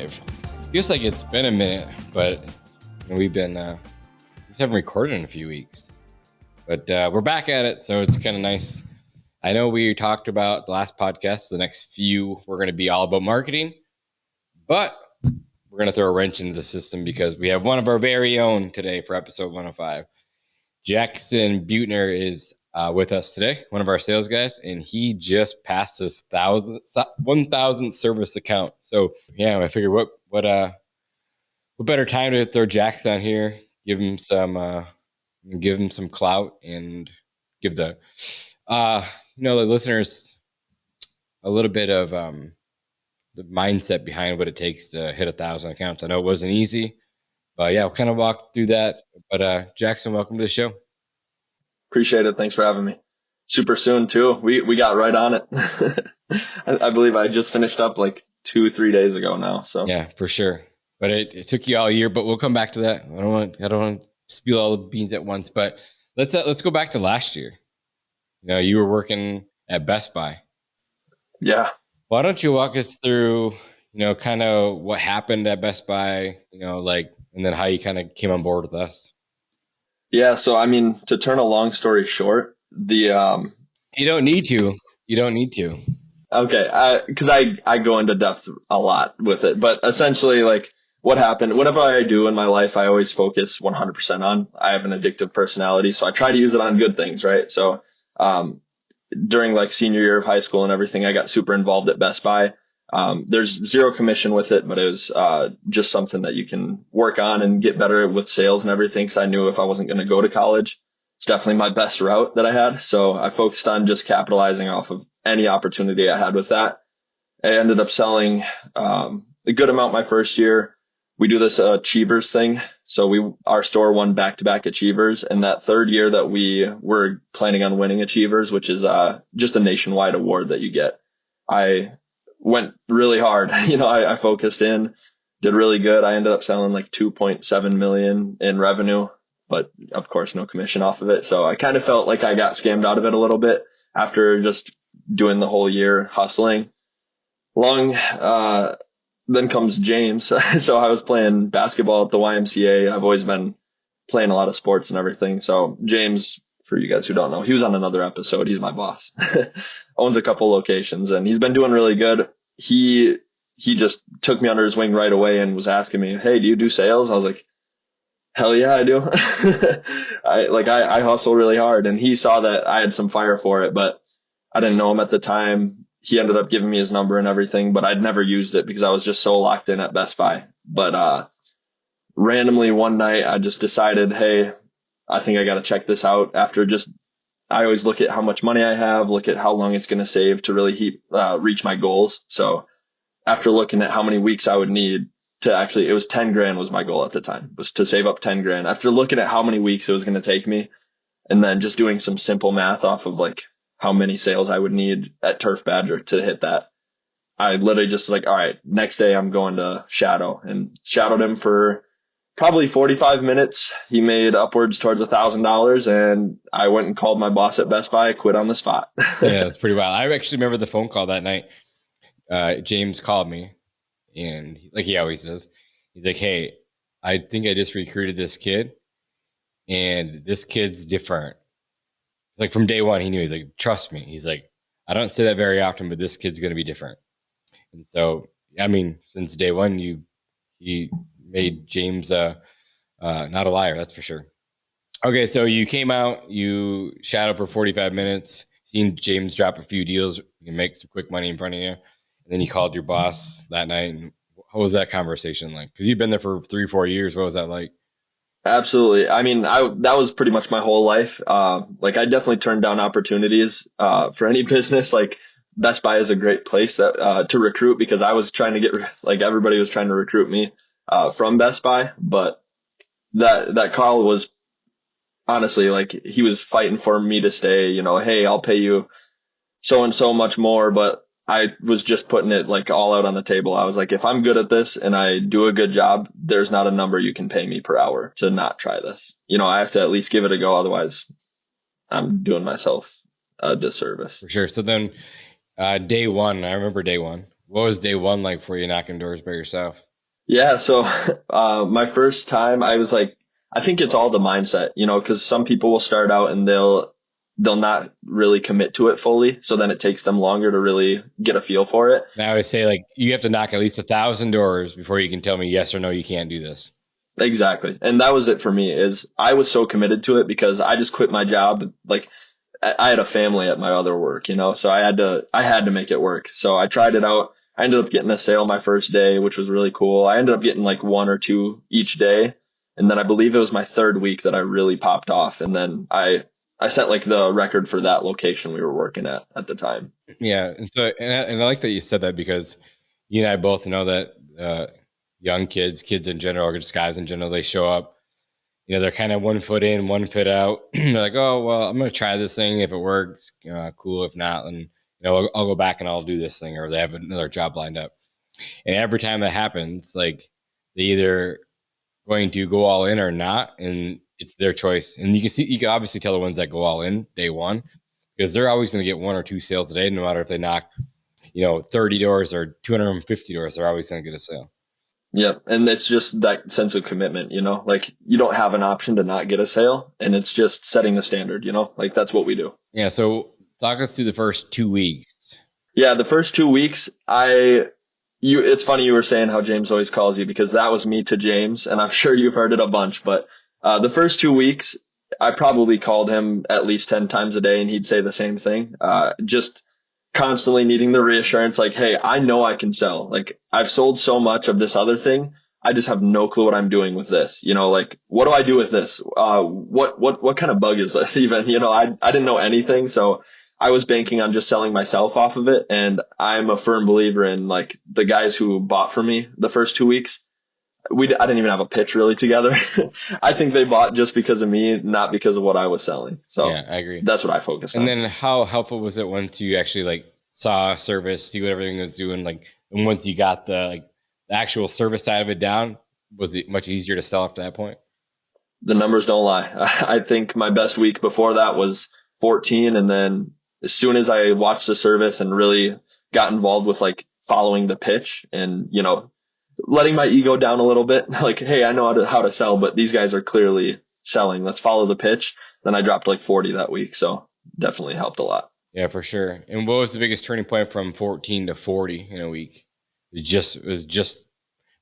105. Feels like it's been a minute, but we've been just haven't recorded in a few weeks. But we're back at it, so it's kind of nice. I know we talked about the last podcast. The next few, we're going to be all about marketing, but we're going to throw a wrench into the system because we have one of our very own today for episode 105. Jackson Buettner is with us today, one of our sales guys, and he just passed his 1,000 service account. So yeah, I figured what better time to throw Jackson on here, give him some clout, and give the the listeners a little bit of the mindset behind what it takes to hit 1,000 accounts. I know it wasn't easy, but yeah, we'll kind of walk through that. But Jackson, welcome to the show. Appreciate it. Thanks for having me. Super soon too. We got right on it. I believe I just finished up like 2-3 days ago now. So yeah, for sure. But it took you all year, but we'll come back to that. I don't want to spill all the beans at once, but let's go back to last year. You were working at Best Buy. Yeah. Why don't you walk us through, kind of what happened at Best Buy, and then how you kind of came on board with us. Yeah. So, to turn a long story short, you don't need to. Okay. Cause I go into depth a lot with it, but essentially like what happened, whatever I do in my life, I always focus 100% on. I have an addictive personality, so I try to use it on good things. Right. So, during like senior year of high school and everything, I got super involved at Best Buy. There's zero commission with it, but it was just something that you can work on and get better with sales and everything. Cause I knew if I wasn't going to go to college, it's definitely my best route that I had. So I focused on just capitalizing off of any opportunity I had with that. I ended up selling a good amount my first year. We do this Achievers thing. So our store won back-to-back Achievers. And that third year that we were planning on winning Achievers, which is just a nationwide award that you get, I went really hard. I focused in, did really good. I ended up selling like 2.7 million in revenue, but of course no commission off of it. So I kind of felt like I got scammed out of it a little bit after just doing the whole year hustling. Then comes James. So I was playing basketball at the YMCA. I've always been playing a lot of sports and everything. So James, for you guys who don't know, he was on another episode. He's my boss, owns a couple locations, and he's been doing really good. He just took me under his wing right away and was asking me, "Hey, do you do sales?" I was like, "Hell yeah, I do." I hustle really hard, and he saw that I had some fire for it, but I didn't know him at the time. He ended up giving me his number and everything, but I'd never used it because I was just so locked in at Best Buy. But randomly one night I just decided, hey, I think I got to check this out. I always look at how much money I have, look at how long it's going to save to really reach my goals. So after looking at how many weeks I would need it was 10 grand was my goal at the time, was to save up 10 grand. After looking at how many weeks it was going to take me, and then just doing some simple math off of like how many sales I would need at Turf Badger to hit that, I literally just like, all right, next day I'm going to shadow, and shadowed him for probably 45 minutes. He made upwards towards $1,000, and I went and called my boss at Best Buy, quit on the spot. Yeah, that's pretty wild. I actually remember the phone call that night. James called me, and like he always does, he's like, "Hey, I think I just recruited this kid, and this kid's different." Like from day one, he knew. He's like, "Trust me." He's like, "I don't say that very often, but this kid's going to be different." And so, since day one, you made James not a liar, that's for sure. Okay, so you came out, you shadowed for 45 minutes, seen James drop a few deals, you can make some quick money in front of you, and then you called your boss that night. And what was that conversation like? Because you've been there for 3-4 years. What was that like? Absolutely. That was pretty much my whole life. I definitely turned down opportunities for any business. Like Best Buy is a great place to recruit, because I was trying to get, everybody was trying to recruit me from Best Buy, but that call was honestly like he was fighting for me to stay. Hey, I'll pay you so and so much more, but I was just putting it like all out on the table. I was like, if I'm good at this and I do a good job, there's not a number you can pay me per hour to not try this. I have to at least give it a go. Otherwise I'm doing myself a disservice. For sure. So then day one, I remember day one. What was day one like for you knocking doors by yourself? Yeah. So, my first time I was like, I think it's all the mindset, cause some people will start out and they'll not really commit to it fully. So then it takes them longer to really get a feel for it. And I always say, like, you have to knock at least 1,000 doors before you can tell me yes or no, you can't do this. Exactly. And that was it for me is I was so committed to it because I just quit my job. Like I had a family at my other work, so I had to make it work. So I tried it out. I ended up getting a sale my first day, which was really cool. I ended up getting like one or two each day. And then I believe it was my third week that I really popped off. And then I set like the record for that location we were working at the time. Yeah. And so, and I like that you said that because you and I both know that young kids in general, or just guys in general, they show up, they're kind of 1 foot in, 1 foot out. They're like, oh, well, I'm going to try this thing. If it works, cool. If not, then, I'll go back and I'll do this thing, or they have another job lined up. And every time that happens, like they either going to go all in or not. And it's their choice. And you can obviously tell the ones that go all in day one, because they're always going to get 1 or 2 sales a day, no matter if they knock, 30 doors or 250 doors, they're always going to get a sale. Yeah. And it's just that sense of commitment, like you don't have an option to not get a sale, and it's just setting the standard, like that's what we do. Yeah. So talk us through the first 2 weeks. Yeah. The first 2 weeks, it's funny you were saying how James always calls you, because that was me to James, and I'm sure you've heard it a bunch, but the first 2 weeks, I probably called him at least 10 times a day and he'd say the same thing. Just constantly needing the reassurance, like, hey, I know I can sell. Like I've sold so much of this other thing. I just have no clue what I'm doing with this. Like, what do I do with this? What kind of bug is this even? I didn't know anything. So I was banking on just selling myself off of it. And I'm a firm believer in like the guys who bought from me the first 2 weeks. I didn't even have a pitch really together. I think they bought just because of me, not because of what I was selling. So yeah, I agree. That's what I focused on. And then how helpful was it once you actually like saw a service, see what everything was doing? Like, and once you got the actual service side of it down, was it much easier to sell after that point? The numbers don't lie. I think my best week before that was 14. And then as soon as I watched the service and really got involved with like following the pitch and, letting my ego down a little bit, like, hey, I know how to sell, but these guys are clearly selling. Let's follow the pitch. Then I dropped like 40 that week. So definitely helped a lot. Yeah, for sure. And what was the biggest turning point from 14 to 40 in a week? It was just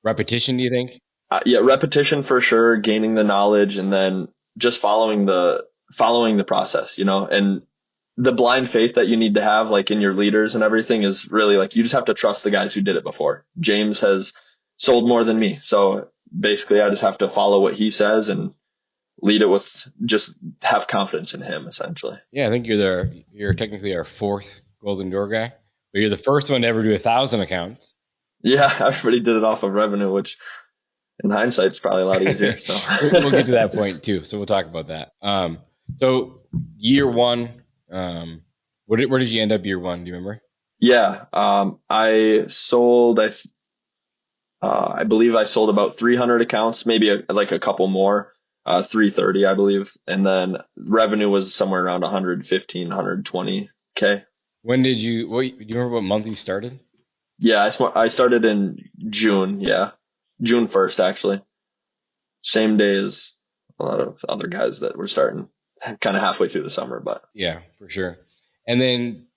repetition, do you think? Yeah, repetition for sure, gaining the knowledge, and then just following the process, and the blind faith that you need to have like in your leaders and everything is really like, you just have to trust the guys who did it before. James has sold more than me. So basically I just have to follow what he says and lead it with, just have confidence in him essentially. Yeah. I think you're technically our 4th golden door guy, but you're the first one to ever do 1,000 accounts. Yeah. Everybody did it off of revenue, which in hindsight is probably a lot easier. So we'll get to that point too. So we'll talk about that. So year one, where did you end up year one? Do you remember? Yeah. I sold, I believe I sold about 300 accounts, maybe a couple more, 330, I believe. And then revenue was somewhere around 115, 120K. When do you remember what month you started? Yeah, I started in June. Yeah. June 1st, actually. Same day as a lot of other guys that were starting kind of halfway through the summer, but yeah, for sure. And then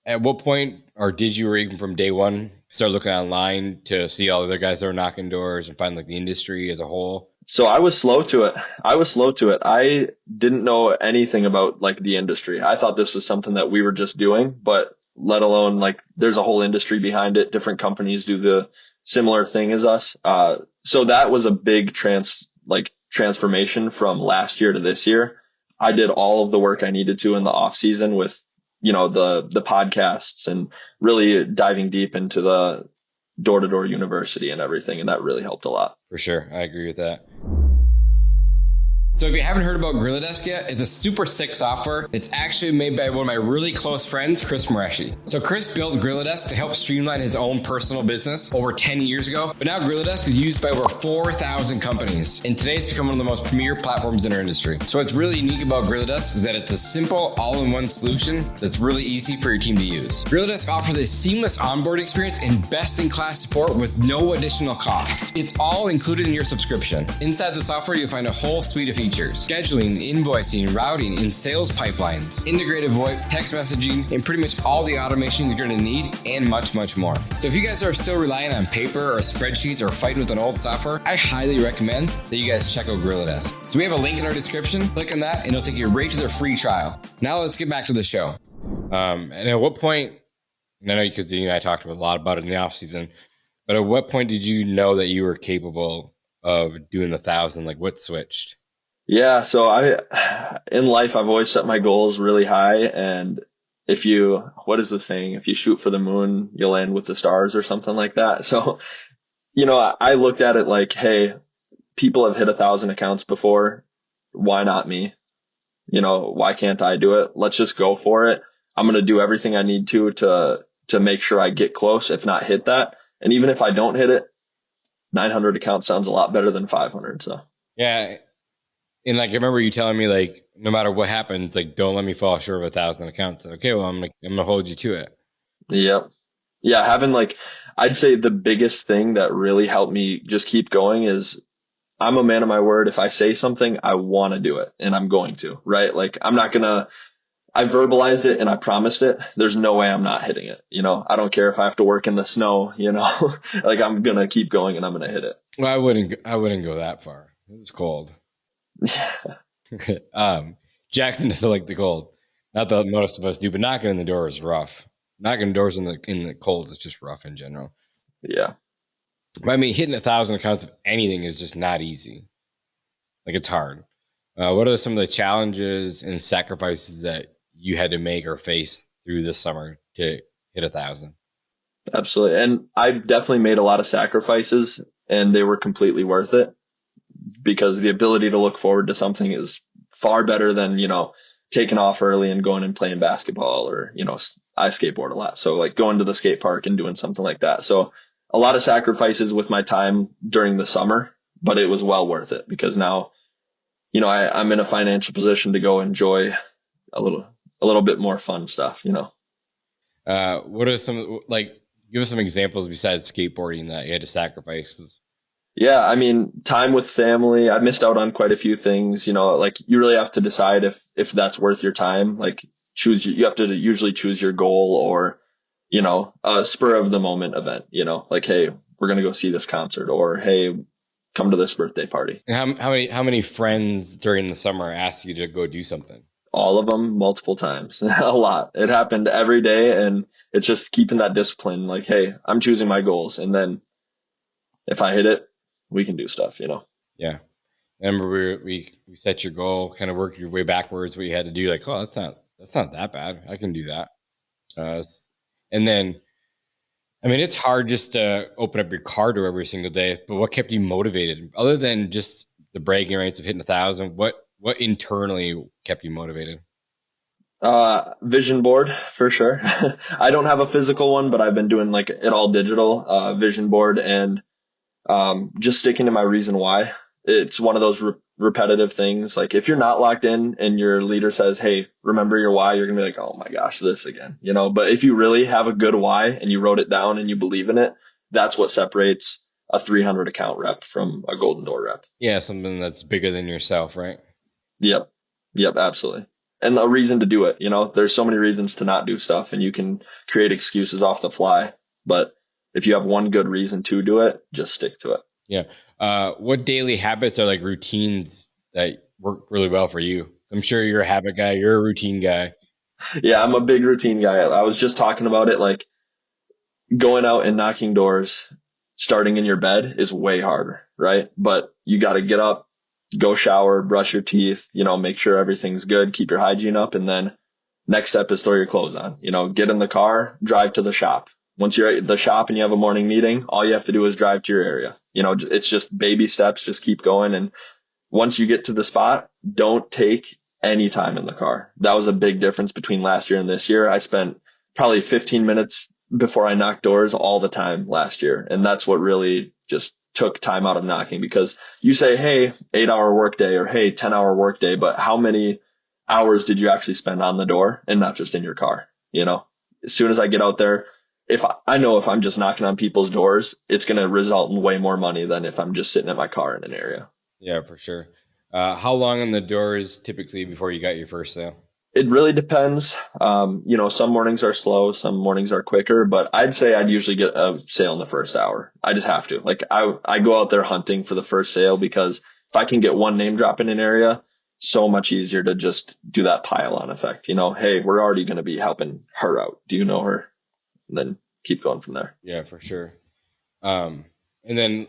at what point, or did you, or even from day one, start looking online to see all the other guys that were knocking doors and find like the industry as a whole? So I was slow to it. I didn't know anything about like the industry. I thought this was something that we were just doing, but let alone like there's a whole industry behind it. Different companies do the similar thing as us. So that was a big transformation from last year to this year. I did all of the work I needed to in the off season with, the podcasts and really diving deep into the door-to-door university and everything. And that really helped a lot. For sure. I agree with that. So if you haven't heard about Gorilla Desk yet, it's a super sick software. It's actually made by one of my really close friends, Chris Mareshi. So Chris built Gorilla Desk to help streamline his own personal business over 10 years ago. But now Gorilla Desk is used by over 4,000 companies. And today it's become one of the most premier platforms in our industry. So what's really unique about Gorilla Desk is that it's a simple all-in-one solution that's really easy for your team to use. Gorilla Desk offers a seamless onboard experience and best-in-class support with no additional cost. It's all included in your subscription. Inside the software, you'll find a whole suite of features: scheduling, invoicing, routing, and sales pipelines, integrated VoIP, text messaging, and pretty much all the automation you're going to need, and much, much more. So if you guys are still relying on paper or spreadsheets or fighting with an old software, I highly recommend that you guys check out Gorilla Desk. So we have a link in our description. Click on that, and it'll take you right to their free trial. Now let's get back to the show. And at what point, and I know because you and I talked a lot about it in the off season, but at what point did you know that you were capable of doing 1,000? Like, what switched? Yeah, so in life, I've always set my goals really high. And what is the saying? If you shoot for the moon, you'll land with the stars or something like that. So, I looked at it like, hey, people have hit 1,000 accounts before. Why not me? Why can't I do it? Let's just go for it. I'm going to do everything I need to make sure I get close, if not hit that. And even if I don't hit it, 900 accounts sounds a lot better than 500. So, yeah. And I remember you telling me no matter what happens, don't let me fall short of 1,000 accounts. Okay, well, I'm gonna hold you to it. Yep. Yeah. Having I'd say the biggest thing that really helped me just keep going is I'm a man of my word. If I say something, I want to do it, and I'm going to, right? I verbalized it and I promised it. There's no way I'm not hitting it. I don't care if I have to work in the snow, I'm going to keep going and I'm going to hit it. Well, I wouldn't go that far. It's cold. Jackson doesn't like the cold. Not that most of us do, but knocking on the door is rough. Knocking doors in the cold is just rough in general. Yeah. But hitting 1,000 accounts of anything is just not easy. It's hard. What are some of the challenges and sacrifices that you had to make or face through this summer to hit 1,000? Absolutely. And I definitely made a lot of sacrifices, and they were completely worth it, because the ability to look forward to something is far better than, taking off early and going and playing basketball, or, I skateboard a lot. So going to the skate park and doing something like that. So a lot of sacrifices with my time during the summer, but it was well worth it, because now, I'm in a financial position to go enjoy a little bit more fun stuff, What are some, give us some examples besides skateboarding that you had to sacrifice? Yeah. Time with family. I missed out on quite a few things, you really have to decide if that's worth your time. You have to usually choose your goal, or, a spur of the moment event, hey, we're going to go see this concert, or, hey, come to this birthday party. And how many friends during the summer asked you to go do something? All of them, multiple times. A lot. It happened every day, and it's just keeping that discipline. Hey, I'm choosing my goals, and then if I hit it, we can do stuff, Yeah. I remember we set your goal, kind of worked your way backwards, what you had to do. Oh, that's not that bad. I can do that. And then, it's hard just to open up your car door every single day, but what kept you motivated other than just the bragging rights of hitting 1,000? What internally kept you motivated? Vision board for sure. I don't have a physical one, but I've been doing it all digital, vision board, and, just sticking to my reason why. It's one of those repetitive things. If you're not locked in and your leader says, hey, remember your why, you're going to be oh my gosh, this again, but if you really have a good why and you wrote it down and you believe in it, that's what separates a 300 account rep from a golden door rep. Yeah. Something that's bigger than yourself, right? Yep, absolutely. And a reason to do it. There's so many reasons to not do stuff, and you can create excuses off the fly, but if you have one good reason to do it, just stick to it. Yeah. What daily habits are routines that work really well for you? I'm sure you're a habit guy. You're a routine guy. Yeah, I'm a big routine guy. I was just talking about it. Going out and knocking doors, starting in your bed is way harder, right? But you got to get up, go shower, brush your teeth, make sure everything's good, keep your hygiene up. And then next step is throw your clothes on, get in the car, drive to the shop. Once you're at the shop and you have a morning meeting, all you have to do is drive to your area. It's just baby steps, just keep going. And, once you get to the spot, don't take any time in the car. That was a big difference between last year and this year. I spent probably 15 minutes before I knocked doors all the time last year. And that's what really just took time out of knocking, because you say, hey, 8-hour workday, or hey, 10-hour workday, but how many hours did you actually spend on the door and not just in your car? You know, as soon as I get out there, if I'm just knocking on people's doors, it's going to result in way more money than if I'm just sitting in my car in an area. Yeah, for sure. How long on the doors typically before you got your first sale? It really depends. Some mornings are slow, some mornings are quicker, but I'd say I'd usually get a sale in the first hour. I just have to. Like I go out there hunting for the first sale, because if I can get one name drop in an area, so much easier to just do that pile on effect. You know, hey, we're already going to be helping her out. Do you know her? And then keep going from there. Yeah, for sure. And then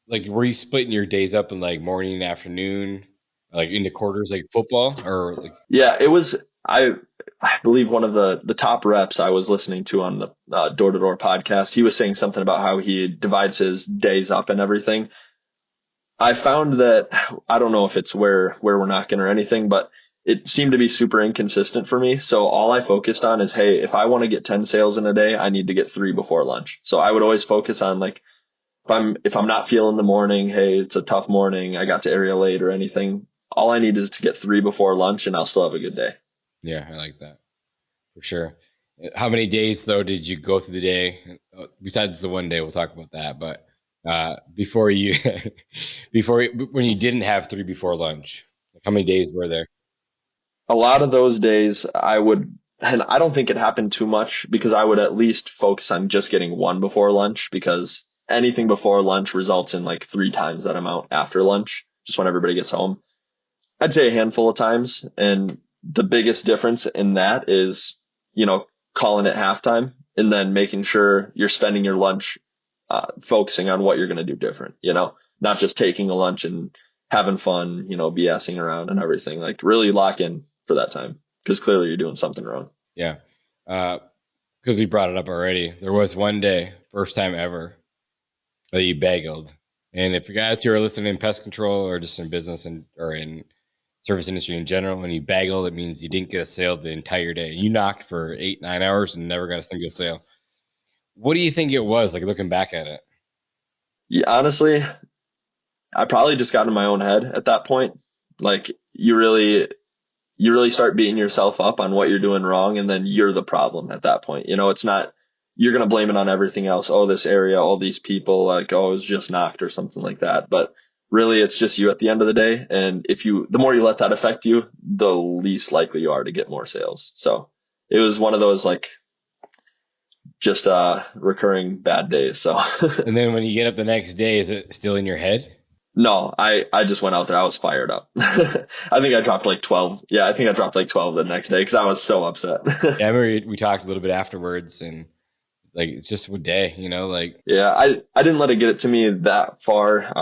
like, were you splitting your days up in like morning and afternoon, like into quarters, like football, or like? Yeah, it was, I believe one of the top reps I was listening to on the Door to Door podcast, he was saying something about how he divides his days up and everything. I found that, I don't know if it's where we're knocking or anything, but it seemed to be super inconsistent for me. So all I focused on is, hey, if I want to get 10 sales in a day, I need to get 3 before lunch. So I would always focus on, like, if I'm not feeling the morning, hey, it's a tough morning, I got to area late or anything, all I need is to get 3 before lunch and I'll still have a good day. Yeah, I like that for sure. How many days though did you go through the day? Besides the one day, we'll talk about that. But when you didn't have 3 before lunch, like how many days were there? A lot of those days and I don't think it happened too much, because I would at least focus on just getting 1 before lunch, because anything before lunch results in like 3 times that amount after lunch, just when everybody gets home. I'd say a handful of times. And the biggest difference in that is, calling it halftime and then making sure you're spending your lunch focusing on what you're going to do different, not just taking a lunch and having fun, BSing around and everything. Like, really lock in for that time, because clearly you're doing something wrong. Yeah. Because we brought it up already. There was one day, first time ever, that you bageled. And if you guys who are listening in pest control or just in business or in service industry in general, when you bagel, it means you didn't get a sale the entire day. You knocked for 8-9 hours and never got a single sale. What do you think it was, like, looking back at it? Yeah, honestly, I probably just got in my own head at that point. Like, you really start beating yourself up on what you're doing wrong, and then you're the problem at that point. It's not, you're going to blame it on everything else. Oh, this area, all these people, like, oh, it was just knocked or something like that. But really, it's just you at the end of the day. And the more you let that affect you, the least likely you are to get more sales. So it was one of those, like, just recurring bad days. So And then when you get up the next day, is it still in your head? No, I just went out there. I was fired up. I think I dropped like 12. Yeah, I think I dropped like 12 the next day because I was so upset. Yeah, I remember we talked a little bit afterwards, and like, it's just a day, like. Yeah, I didn't let it get it to me that far.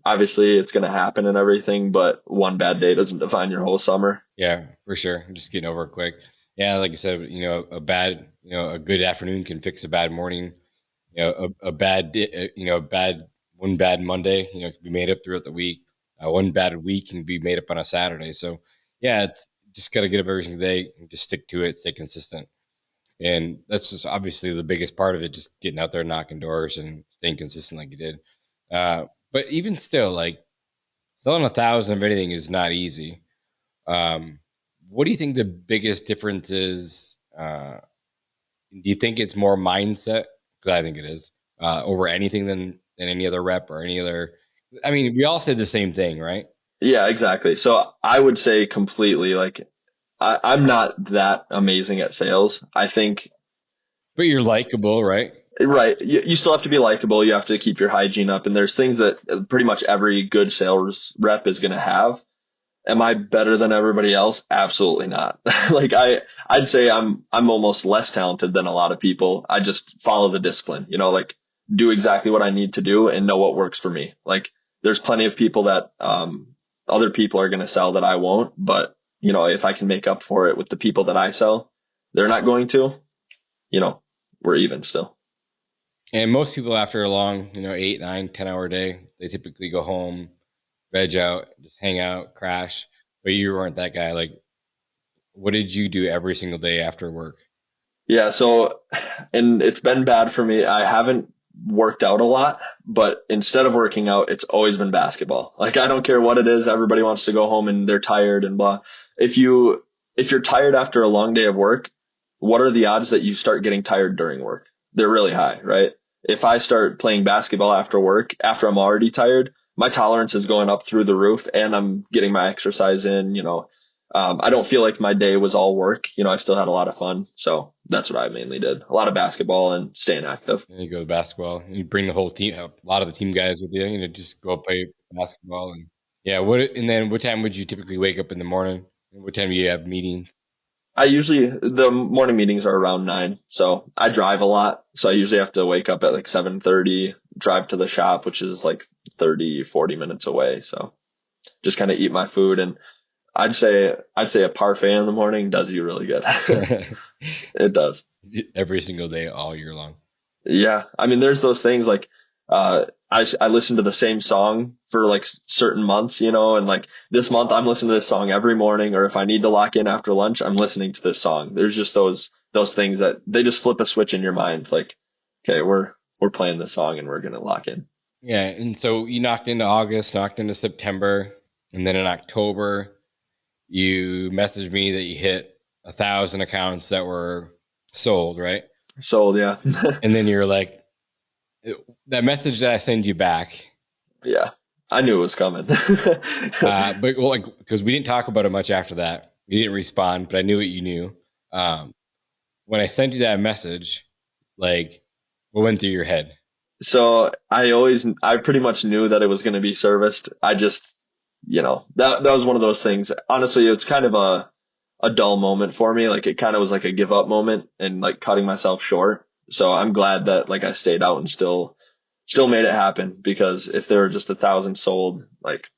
Obviously it's going to happen and everything, but one bad day doesn't define your whole summer. Yeah, for sure. Just getting over it quick. Yeah, like I said, a good afternoon can fix a bad morning. A bad one bad Monday, can be made up throughout the week. One bad week can be made up on a Saturday. So yeah, it's just got to get up every single day and just stick to it, stay consistent. And that's just obviously the biggest part of it, just getting out there, knocking doors and staying consistent like you did. But even still, like, selling 1,000 of anything is not easy. What do you think the biggest difference is? Do you think it's more mindset? Because I think it is, over anything than any other rep or any other. I mean, we all say the same thing, right? Yeah, exactly. So I would say completely, like, I'm not that amazing at sales, I think. But you're likable, right? Right. You still have to be likable. You have to keep your hygiene up. And there's things that pretty much every good sales rep is going to have. Am I better than everybody else? Absolutely not. Like, I'd say I'm almost less talented than a lot of people. I just follow the discipline, like, do exactly what I need to do and know what works for me. Like, there's plenty of people that, other people are going to sell that I won't, but if I can make up for it with the people that I sell, they're not going to, we're even still. And most people, after a long, 8, 9, 10 hour day, they typically go home, veg out, just hang out, crash. But you weren't that guy. Like, what did you do every single day after work? Yeah. So, and it's been bad for me. I haven't worked out a lot, but instead of working out, it's always been basketball. Like, I don't care what it is. Everybody wants to go home and they're tired and blah. If you're tired after a long day of work, what are the odds that you start getting tired during work? They're really high, right? If I start playing basketball after work, after I'm already tired, my tolerance is going up through the roof and I'm getting my exercise in, I don't feel like my day was all work. I still had a lot of fun. So that's what I mainly did. A lot of basketball and staying active. And you go to basketball and you bring the whole team, a lot of the team guys with you, just go play basketball. And yeah. And then what time would you typically wake up in the morning? And what time do you have meetings? The morning meetings are around 9. So I drive a lot. So I usually have to wake up at like 7:30, drive to the shop, which is like 30, 40 minutes away. So just kind of eat my food. And I'd say a parfait in the morning does you really good. It does. Every single day, all year long. Yeah. I mean, there's those things like, I listen to the same song for like certain months, and like this month I'm listening to this song every morning, or if I need to lock in after lunch, I'm listening to this song. There's just those things that they just flip a switch in your mind. Like, okay, we're playing this song and we're going to lock in. Yeah. And so you knocked into August, knocked into September, and then in October, you messaged me that you hit 1,000 accounts that were sold, right? Sold, yeah. And then you're like, that message that I send you back. Yeah, I knew it was coming. But because we didn't talk about it much after that. You didn't respond, but I knew what you knew. When I sent you that message, like, what went through your head? So I pretty much knew that it was going to be serviced. I just, that was one of those things. Honestly, it's kind of a dull moment for me. Like, it kind of was like a give up moment and like cutting myself short. So I'm glad that like I stayed out and still made it happen, because if there were just 1,000 sold, like,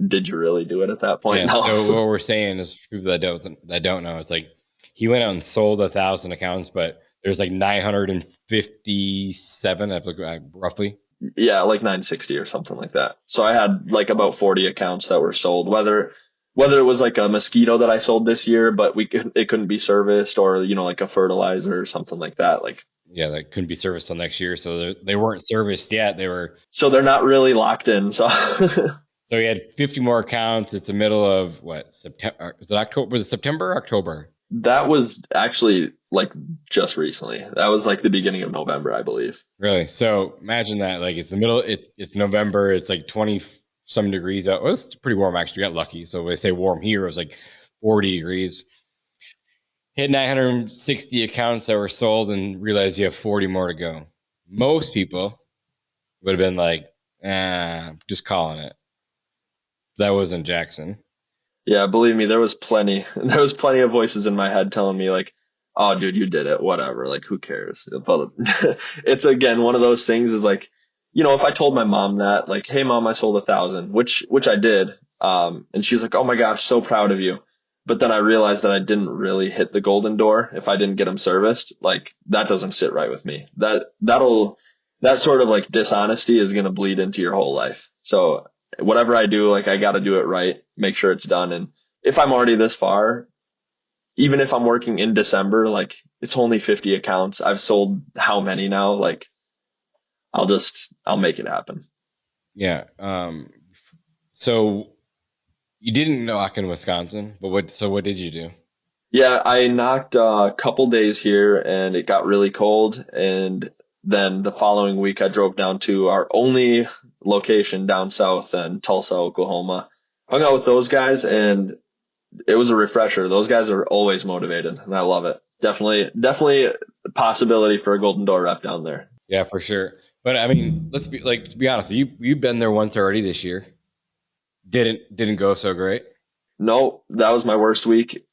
did you really do it at that point? Yeah, no. So what we're saying is, for people that don't know, it's like he went out and sold 1,000 accounts, but there's like 957, roughly. Yeah, like 960 or something like that. So I had like about 40 accounts that were sold, whether it was like a mosquito that I sold this year, but it couldn't be serviced, or, like a fertilizer or something like that. Like, yeah, that couldn't be serviced till next year. So they weren't serviced yet. So they're not really locked in. So, so we had 50 more accounts. It's the middle of what, September? Was it October? Was it September or October? That was actually like just recently. That was like the beginning of November, I believe. Really? So imagine that. Like, it's the middle. It's November. It's like 20 some degrees out. Well, it's pretty warm, actually. We got lucky. So when I say warm here, it was like 40 degrees. Hit 960 accounts that were sold and realized you have 40 more to go. Most people would have been like, just calling it. That wasn't Jackson. Yeah, believe me, there was plenty of voices in my head telling me like, oh, dude, you did it, whatever. Like, who cares? But it's, again, one of those things is like, if I told my mom that, like, hey mom, I sold 1,000, which I did. And she's like, oh my gosh, so proud of you. But then I realized that I didn't really hit the golden door if I didn't get them serviced. Like, that doesn't sit right with me. That sort of like dishonesty is going to bleed into your whole life. So whatever I do, like, I got to do it right, make sure it's done. And if I'm already this far, even if I'm working in December, like, it's only 50 accounts. I've sold how many now? Like, I'll make it happen. Yeah. So you didn't knock in Wisconsin, but what did you do? Yeah, I knocked a couple days here and it got really cold. And then the following week I drove down to our only location down south in Tulsa, Oklahoma. Hung out with those guys and it was a refresher. Those guys are always motivated and I love it. Definitely a possibility for a Golden Door rep down there. Yeah, for sure. But I mean, to be honest, you've been there once already this year. Didn't go so great. No, that was my worst week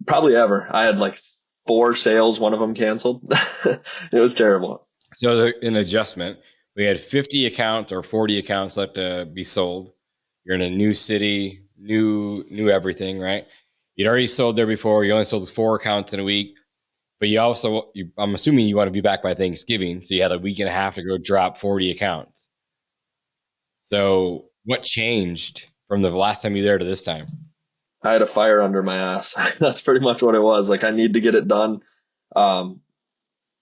probably ever. I had like 4 sales, one of them canceled. It was terrible. So an adjustment. We had 50 accounts or 40 accounts left to be sold. You're in a new city, new everything, right? You'd already sold there before. You only sold 4 accounts in a week. But I'm assuming you want to be back by Thanksgiving. So you had a week and a half to go drop 40 accounts. So what changed from the last time you were there to this time? I had a fire under my ass. That's pretty much what it was. Like I need to get it done. Um,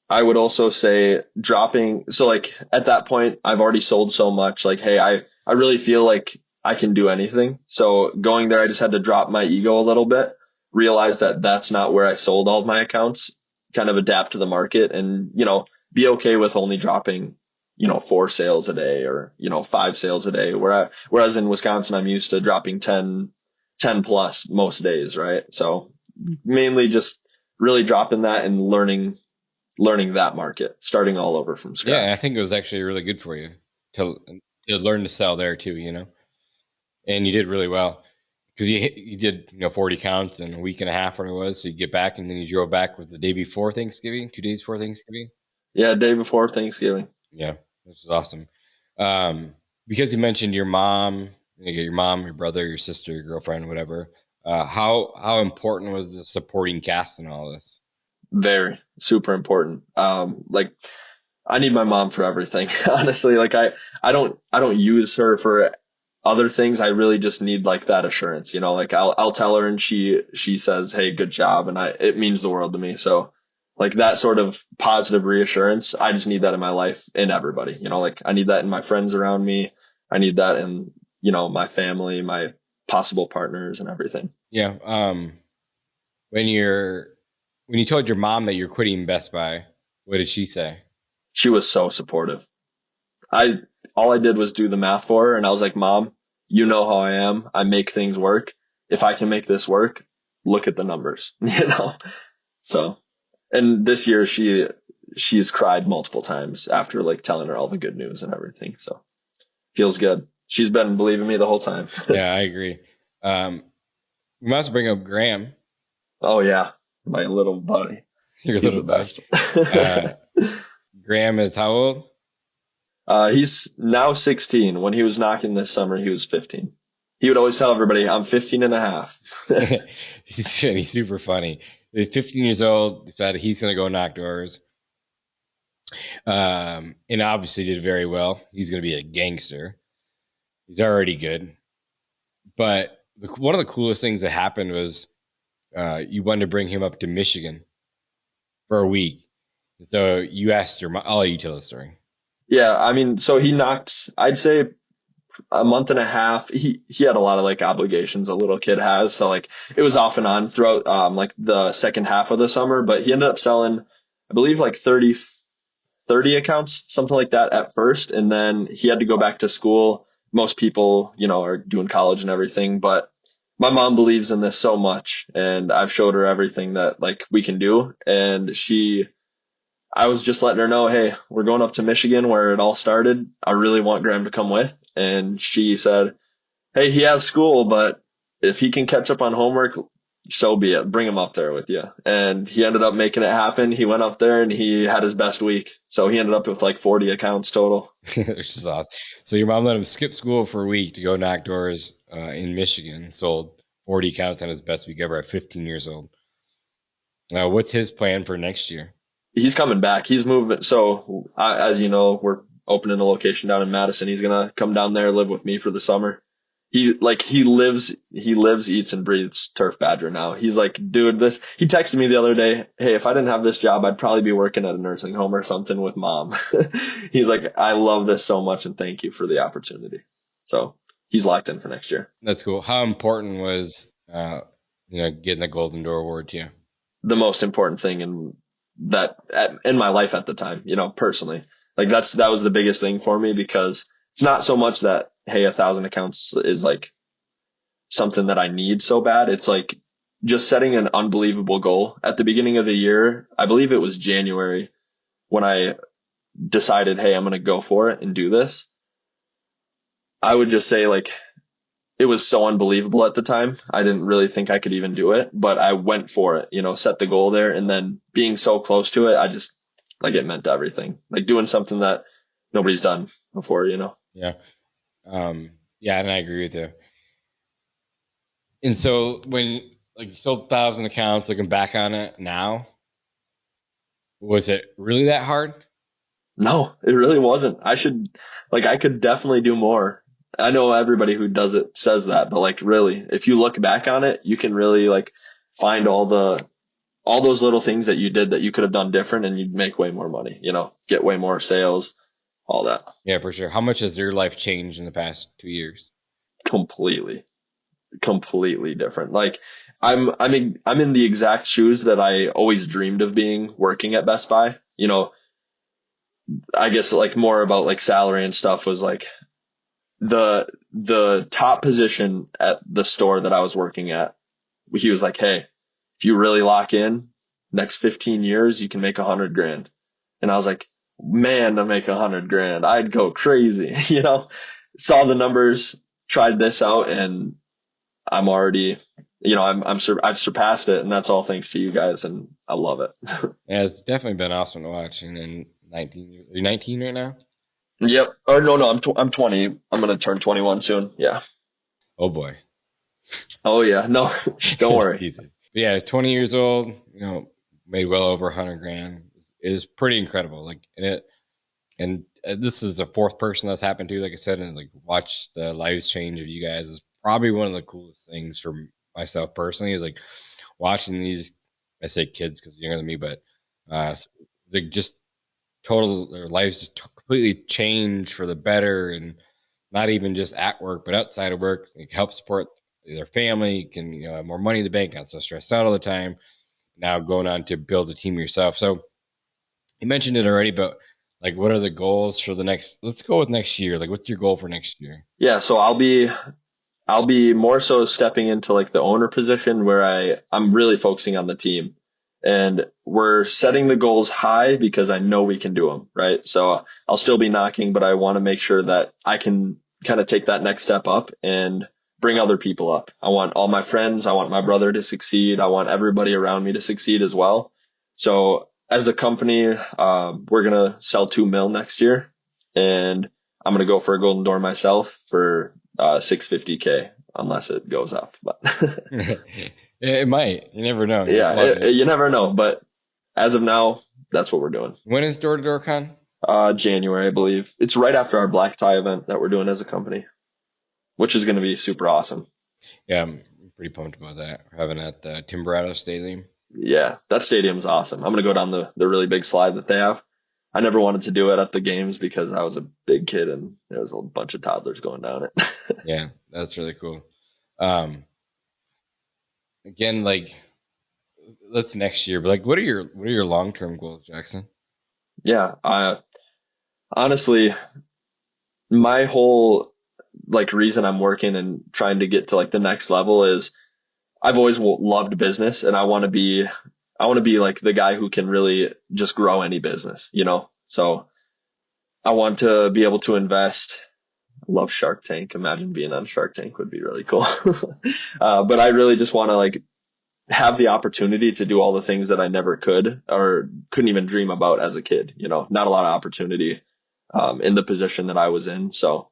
I would also say dropping. So like at that point, I've already sold so much. Like, hey, I really feel like I can do anything. So going there, I just had to drop my ego a little bit, realize that that's not where I sold all of my accounts, kind of adapt to the market and, be okay with only dropping, 4 sales a day or, 5 sales a day. Whereas in Wisconsin, I'm used to dropping 10 plus most days. Right. So mainly just really dropping that and learning that market, starting all over from scratch. Yeah, I think it was actually really good for you to learn to sell there too, and you did really well because you did 40 counts in a week and a half when it was. So you get back and then you drove back with the day before Thanksgiving, 2 days before Thanksgiving. Yeah, day before Thanksgiving. Yeah, which is awesome. Because you mentioned your mom, your brother, your sister, your girlfriend, whatever. How important was the supporting cast in all this? Very super important. Like I need my mom for everything. Honestly, like I don't use her for other things. I really just need like that assurance, like I'll tell her and she says, "Hey, good job." And it means the world to me. So like that sort of positive reassurance, I just need that in my life in everybody, like I need that in my friends around me. I need that in, my family, my possible partners and everything. Yeah. When you told your mom that you're quitting Best Buy, what did she say? She was so supportive. All I did was do the math for her and I was like, "Mom, you know how I am. I make things work. If I can make this work, look at the numbers," So, and this year she's cried multiple times after like telling her all the good news and everything. So feels good. She's been believing me the whole time. Yeah, I agree. We must bring up Graham. Oh yeah. My little buddy. He's the best. Graham is how old? He's now 16. When he was knocking this summer, he was 15. He would always tell everybody, "I'm 15 and a half." He's super funny. He's 15 years old, decided he's going to go knock doors. And obviously did very well. He's going to be a gangster. He's already good. But one of the coolest things that happened was you wanted to bring him up to Michigan for a week. And so you asked your mom, I'll let you tell the story. Yeah, I mean, so he knocked, I'd say a month and a half. He had a lot of like obligations a little kid has. So like it was off and on throughout like the second half of the summer, but he ended up selling, I believe like 30 accounts, something like that at first. And then he had to go back to school. Most people, are doing college and everything, but my mom believes in this so much and I've showed her everything that like we can do. And I was just letting her know, "Hey, we're going up to Michigan where it all started. I really want Graham to come with." And she said, "Hey, he has school, but if he can catch up on homework, so be it. Bring him up there with you." And he ended up making it happen. He went up there and he had his best week. So he ended up with like 40 accounts total. Which is awesome. So your mom let him skip school for a week to go knock doors in Michigan, sold 40 accounts on his best week ever at 15 years old. Now, what's his plan for next year? He's coming back. He's moving. So as you know, we're opening a location down in Madison. He's going to come down there, live with me for the summer. He lives, eats and breathes Turf Badger now. He's like, "Dude, he texted me the other day, 'Hey, if I didn't have this job, I'd probably be working at a nursing home or something with Mom.'" He's like, "I love this so much and thank you for the opportunity." So he's locked in for next year. That's cool. How important was, getting the Golden Door Award to you? The most important thing in my life at the time, personally, like that was the biggest thing for me because it's not so much that, hey, 1,000 accounts is like something that I need so bad. It's like just setting an unbelievable goal at the beginning of the year. I believe it was January when I decided, hey, I'm going to go for it and do this. I would just say like, it was so unbelievable at the time. I didn't really think I could even do it, but I went for it, set the goal there. And then being so close to it, I just like it meant everything, like doing something that nobody's done before, Yeah. Yeah. And I agree with you. And so when like you sold 1,000 accounts, looking back on it now, was it really that hard? No, it really wasn't. I could definitely do more. I know everybody who does it says that, but like really, if you look back on it, you can really like find all those little things that you did that you could have done different, and you'd make way more money, get way more sales, all that. Yeah, for sure. How much has your life changed in the past 2 years? Completely different. Like I'm in the exact shoes that I always dreamed of being working at Best Buy. I guess like more about like salary and stuff was like the top position at the store that I was working at. He was like, hey, if you really lock in next 15 years, you can make $100,000. And I was like, man, to make $100,000, I'd go crazy, saw the numbers, tried this out, and I'm already, I've surpassed it, and that's all thanks to you guys, and I love it. Yeah, it's definitely been awesome to watch. And then 19, you're 19 right now? Yep. Or no, I'm 20. I'm going to turn 21 soon. Yeah. Oh boy. Oh yeah. No, don't worry. Easy. Yeah. 20 years old, made well over $100,000 is pretty incredible. Like and this is the fourth person that's happened to, like I said, and like watch the lives change of you guys is probably one of the coolest things for myself personally, is like watching these, I say kids because they're younger than me, but they just their lives just completely change for the better, and not even just at work, but outside of work, like help support their family, can have more money in the bank, not so stressed out all the time. Now going on to build a team yourself. So you mentioned it already, but like, what are the goals for let's go with next year. Like, what's your goal for next year? Yeah. So I'll be more so stepping into like the owner position, where I'm really focusing on the team, and we're setting the goals high because I know we can do them. Right. So I'll still be knocking, but I want to make sure that I can kind of take that next step up and bring other people up. I want all my friends. I want my brother to succeed. I want everybody around me to succeed as well. So as a company, we're going to sell 2 mil next year, and I'm going to go for a golden door myself for $650K, unless it goes up. But It might. You never know. Yeah, you never know. But as of now, that's what we're doing. When is Door to Door Con? January, I believe. It's right after our black tie event that we're doing as a company, which is going to be super awesome. Yeah, I'm pretty pumped about that. We're having at the Timberado Stadium. Yeah, that stadium's awesome. I'm going to go down the really big slide that they have. I never wanted to do it at the games because I was a big kid and there was a bunch of toddlers going down it. Yeah, that's really cool. Again, like, that's next year, but like, what are your long-term goals, Jackson? Yeah, honestly, my whole like reason I'm working and trying to get to like the next level is I've always loved business, and I want to be like the guy who can really just grow any business, So I want to be able to invest. I love Shark Tank. Imagine being on Shark Tank would be really cool. But I really just want to like have the opportunity to do all the things that I never could or couldn't even dream about as a kid. Not a lot of opportunity in the position that I was in. So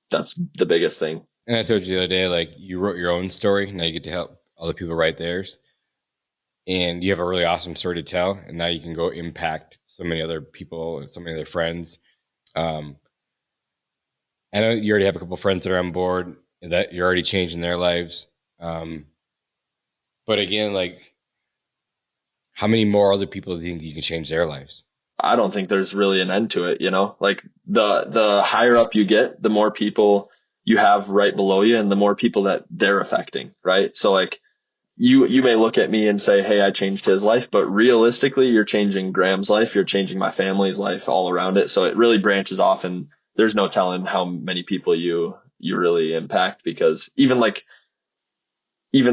that's the biggest thing. And I told you the other day, like, you wrote your own story. Now you get to help other people write theirs. And you have a really awesome story to tell. And now you can go impact so many other people and so many other friends. I know you already have a couple of friends that are on board, and that you're already changing their lives. But again, like, how many more other people do you think you can change their lives? I don't think there's really an end to it. Like the higher up you get, the more people you have right below you and the more people that they're affecting. Right. So like you may look at me and say, hey, I changed his life, but realistically you're changing Graham's life. You're changing my family's life all around it. So it really branches off, and there's no telling how many people you really impact, because even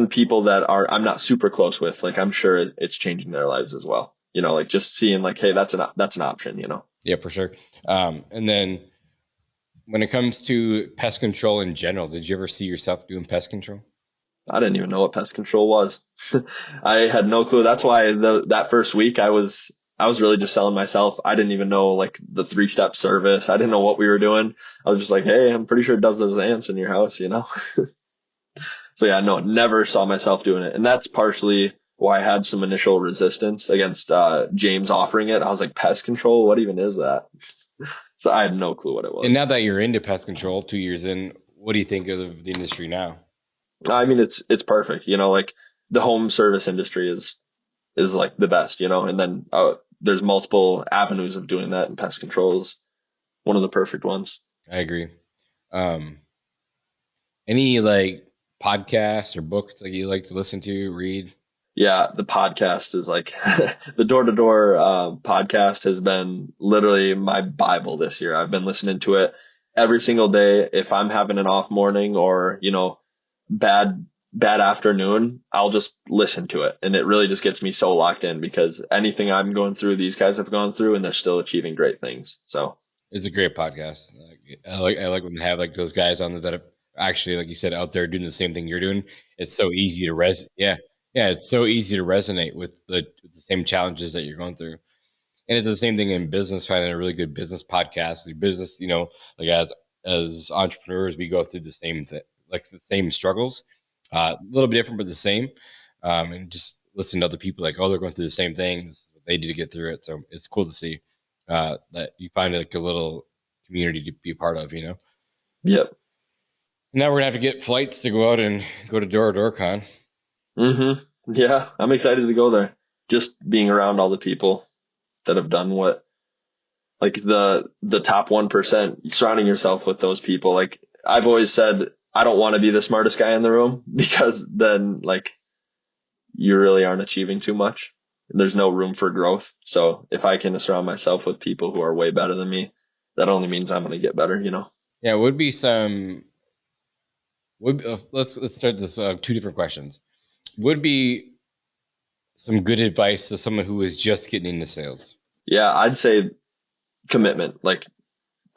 people that I'm not super close with, like, I'm sure it's changing their lives as well. Like just seeing like, hey, that's an option, Yeah, for sure. And then when it comes to pest control in general, did you ever see yourself doing pest control? I didn't even know what pest control was. I had no clue. That's why that first week I was really just selling myself. I didn't even know like the 3-step service. I didn't know what we were doing. I was just like, hey, I'm pretty sure it does those ants in your house, So yeah, no, never saw myself doing it. And that's partially why I had some initial resistance against James offering it. I was like, pest control? What even is that? So I had no clue what it was. And now that you're into pest control 2 years in, what do you think of the industry now? I mean, it's perfect. Like the home service industry is like the best, and then there's multiple avenues of doing that, and pest control is one of the perfect ones. I agree. Any like podcasts or books that you like to listen to, read? Yeah, the podcast is like the door-to-door podcast has been literally my Bible this year. I've been listening to it every single day. If I'm having an off morning or, bad afternoon, I'll just listen to it. And it really just gets me so locked in because anything I'm going through, these guys have gone through and they're still achieving great things. So it's a great podcast. I like when they have like those guys on there that are actually, like you said, out there doing the same thing you're doing. It's so easy to it's so easy to resonate with the same challenges that you're going through. And it's the same thing in business, finding a really good business podcast. Like business, like as entrepreneurs, we go through the same thing, like the same struggles, a little bit different, but the same. And just listen to other people like, oh, they're going through the same things. They do to get through it. So it's cool to see that you find like a little community to be a part of, Yep. Now we're gonna have to get flights to go out and go to Door Con. Mm-hmm. Yeah, I'm excited to go there. Just being around all the people that have done what, like the top 1%, surrounding yourself with those people. Like I've always said, I don't want to be the smartest guy in the room because then like you really aren't achieving too much. There's no room for growth. So if I can surround myself with people who are way better than me, that only means I'm going to get better, Yeah, it would be some. Let's start this. Two different questions. Would be some good advice to someone who is just getting into sales? Yeah, I'd say commitment. Like,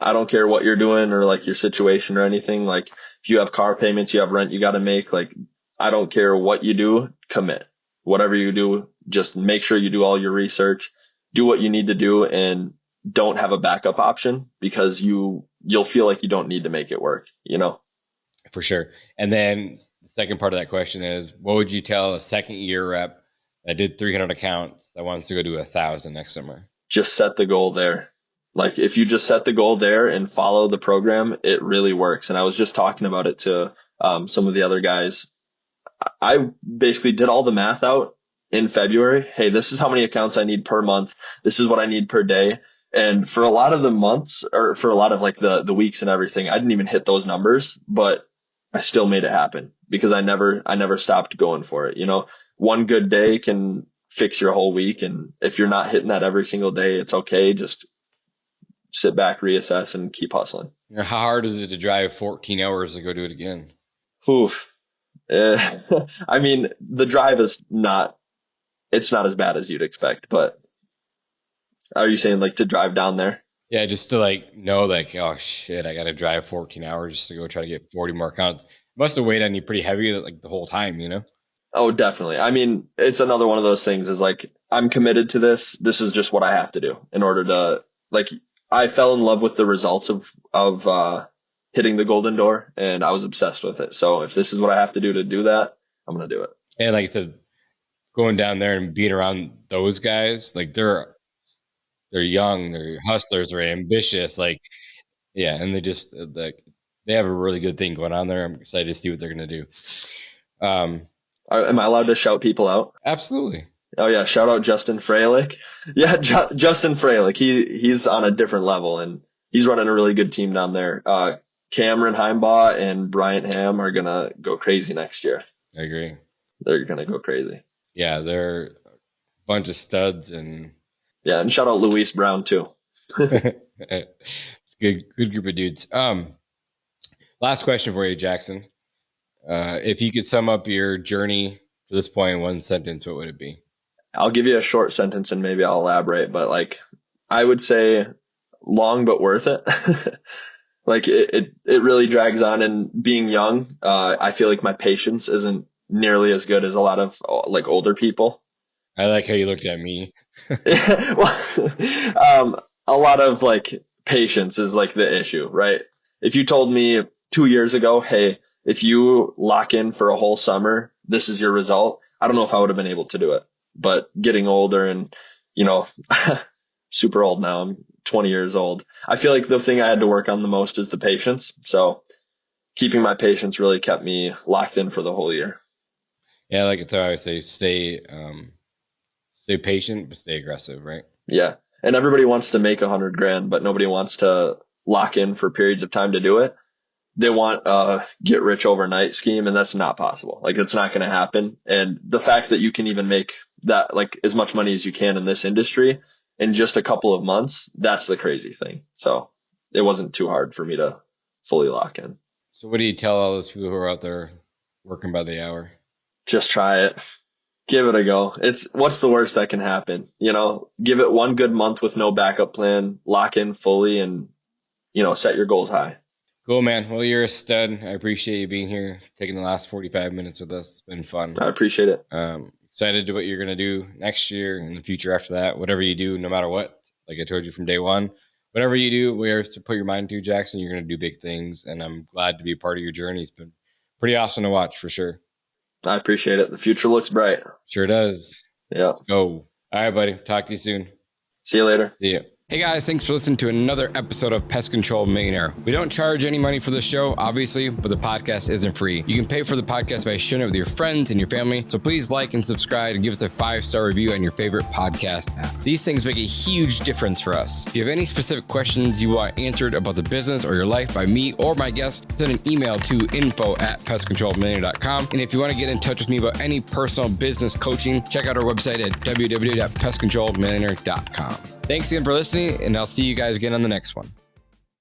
I don't care what you're doing or like your situation or anything. Like, if you have car payments, you have rent you got to make. Like, I don't care what you do, commit. Whatever you do, just make sure you do all your research, do what you need to do, and don't have a backup option because you'll feel like you don't need to make it work, For sure. And then the second part of that question is, what would you tell a second year rep that did 300 accounts that wants to go do 1,000 next summer? Just set the goal there. Like if you just set the goal there and follow the program, it really works. And I was just talking about it to some of the other guys. I basically did all the math out in February. Hey, this is how many accounts I need per month. This is what I need per day. And for a lot of the months, or for a lot of like the weeks and everything, I didn't even hit those numbers, but I still made it happen because I never stopped going for it. One good day can fix your whole week. And if you're not hitting that every single day, it's okay. Just sit back, reassess, and keep hustling. How hard is it to drive 14 hours to go do it again? Oof. I mean, the drive is it's not as bad as you'd expect, but are you saying like to drive down there? Yeah, just to like know like, oh shit, I got to drive 14 hours just to go try to get 40 more accounts. Must have weighed on you pretty heavy like the whole time, Oh, definitely. I mean, it's another one of those things is like, I'm committed to this. This is just what I have to do in order to like, I fell in love with the results of hitting the golden door and I was obsessed with it. So if this is what I have to do that, I'm going to do it. And like I said, going down there and being around those guys, like they're young, they're hustlers, they're ambitious. Like, yeah. And they just like, they have a really good thing going on there. I'm excited to see what they're going to do. Am I allowed to shout people out? Absolutely. Oh yeah. Shout out Justin Freilich. Yeah. Justin Freilich. He's on a different level and he's running a really good team down there. Cameron Heimbaugh and Bryant Ham are going to go crazy next year. I agree. They're going to go crazy. Yeah. They're a bunch of studs and shout out Luis Brown too. It's a good group of dudes. Last question for you, Jackson. If you could sum up your journey to this point in one sentence, what would it be? I'll give you a short sentence and maybe I'll elaborate, but like I would say long but worth it. Like it really drags on, and being young, I feel like my patience isn't nearly as good as a lot of like older people. I like how you looked at me. Well, a lot of like patience is like the issue, right? If you told me 2 years ago, hey, if you lock in for a whole summer, this is your result, I don't know if I would have been able to do it. But getting older and, super old now. I'm 20 years old. I feel like the thing I had to work on the most is the patience. So keeping my patience really kept me locked in for the whole year. Yeah, like it's how I always say, stay patient, but stay aggressive, right? Yeah. And everybody wants to make $100,000, but nobody wants to lock in for periods of time to do it. They want a get rich overnight scheme, and that's not possible. Like, it's not going to happen. And the fact that you can even make that, like, as much money as you can in this industry in just a couple of months, that's the crazy thing. So it wasn't too hard for me to fully lock in. So what do you tell all those people who are out there working by the hour? Just try it. Give it a go. What's the worst that can happen? Give it one good month with no backup plan, lock in fully, and, set your goals high. Cool, man. Well, you're a stud. I appreciate you being here, taking the last 45 minutes with us. It's been fun. I appreciate it. Excited to what you're going to do next year and the future after that. Whatever you do, no matter what, like I told you from day one, whatever you do, where to put your mind to, Jackson, you're going to do big things. And I'm glad to be a part of your journey. It's been pretty awesome to watch for sure. I appreciate it. The future looks bright. Sure does. Yeah. Let's go. All right, buddy. Talk to you soon. See you later. See you. Hey guys, thanks for listening to another episode of Pest Control Millionaire. We don't charge any money for the show, obviously, but the podcast isn't free. You can pay for the podcast by sharing it with your friends and your family. So please like and subscribe and give us a 5-star review on your favorite podcast app. These things make a huge difference for us. If you have any specific questions you want answered about the business or your life by me or my guests, send an email to info@pestcontrolmillionaire.com. And if you want to get in touch with me about any personal business coaching, check out our website at www.pestcontrolmillionaire.com. Thanks again for listening, and I'll see you guys again on the next one.